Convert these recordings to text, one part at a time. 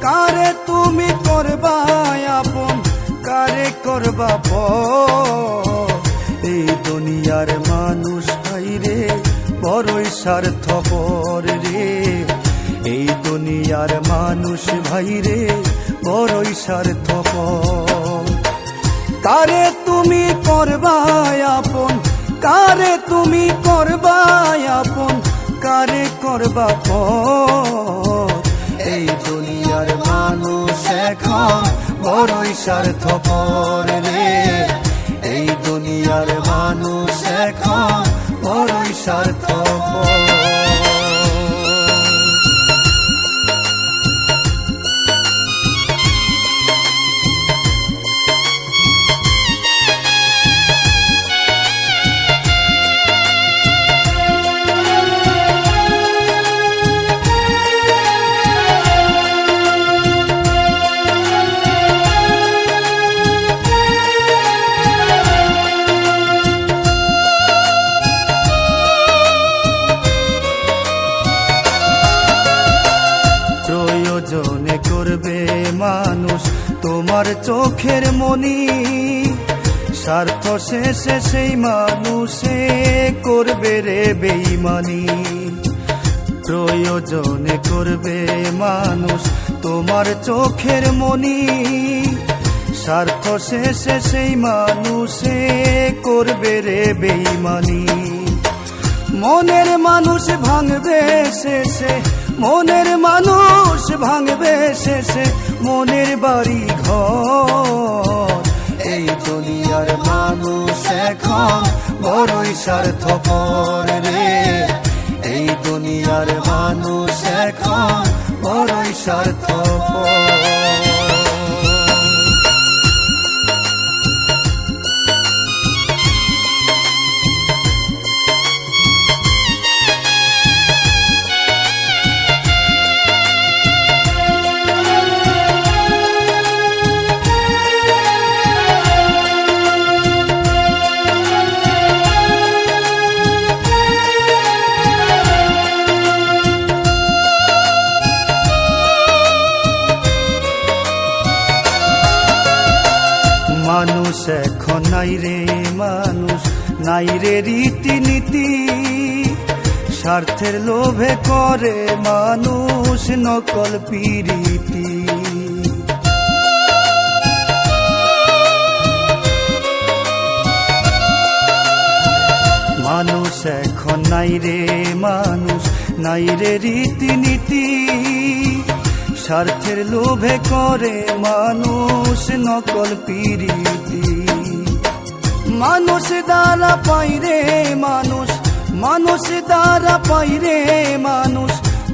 কারে তুমি করবা আপন, কারে করবা পর। এই দুনিয়ার মানুষ ভাইরে বড়ই স্বার্থপর রে। এই দুনিয়ার মানুষ ভাইরে বড়ই স্বার্থপর। কারে তুমি করবা আপন, কারে তুমি করবা আপন, কারে করবা পর। এই দুনিয়ার মানুষ এখন বড়ই স্বার্থপর রে। এই দুনিয়ার মানুষ এখন বড়ই স্বার্থপর। প্রয়োজনে করবে মানুষ তোমার চোখের মনি, স্বার্থ শেষে সেই মানুষে করবে রে বেঈমানি। প্রয়োজনে করবে মানুষ তোমার চোখের মনি, স্বার্থ শেষে সেই মানুষে করবে রে বেঈমানি। মনের মানুষ ভাঙবে শেষে, মনের মানুষ ভাঙবে শেষে মনের বাড়ি ঘর। এই দুনিয়ার মানুষ এখন বড়ই স্বার্থপর রে। এই দুনিয়ার মানুষ এখন বড়ই স্বার্থপর। মানুষ এখন নাই রে মানুষ, নাই রে রীতিনীতি। স্বার্থের লোভে করে মানুষ নকল পিরিতি। মানুষ এখন নাই রে মানুষ, নাই রে রীতিনীতি। স্বার্থের লোভে করে মানুষ নকল পিরিতি। মানুষ দ্বারা পাইরে মানুষ, মানুষ দ্বারা পাইরে মানুষ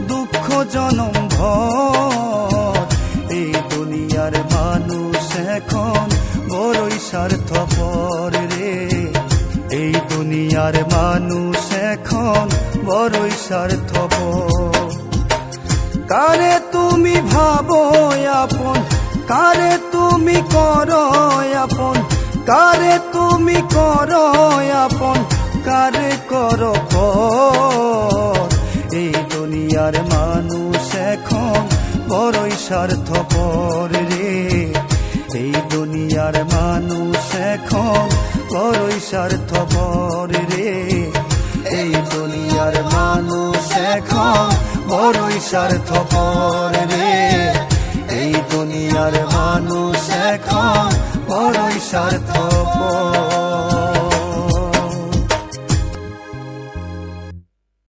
দুঃখ জনম ভর। এই দুনিয়ার মানুষ এখন বড়ই স্বার্থপর রে। এই দুনিয়ার মানুষ এখন বড়ই স্বার্থপর। কারে তুমি ভাবো আপন, কারে তুমি করো আপন, কারে তুমি করো আপন, কারে করো পর। এই দুনিয়ার মানুষ এখন বড়ই স্বার্থপর রে। এই দুনিয়ার মানুষ এখন বড়ই স্বার্থপর রে। এই দুনিয়ার মানুষ এখন বড়ই স্বার্থপর রে। এই দুনিয়ার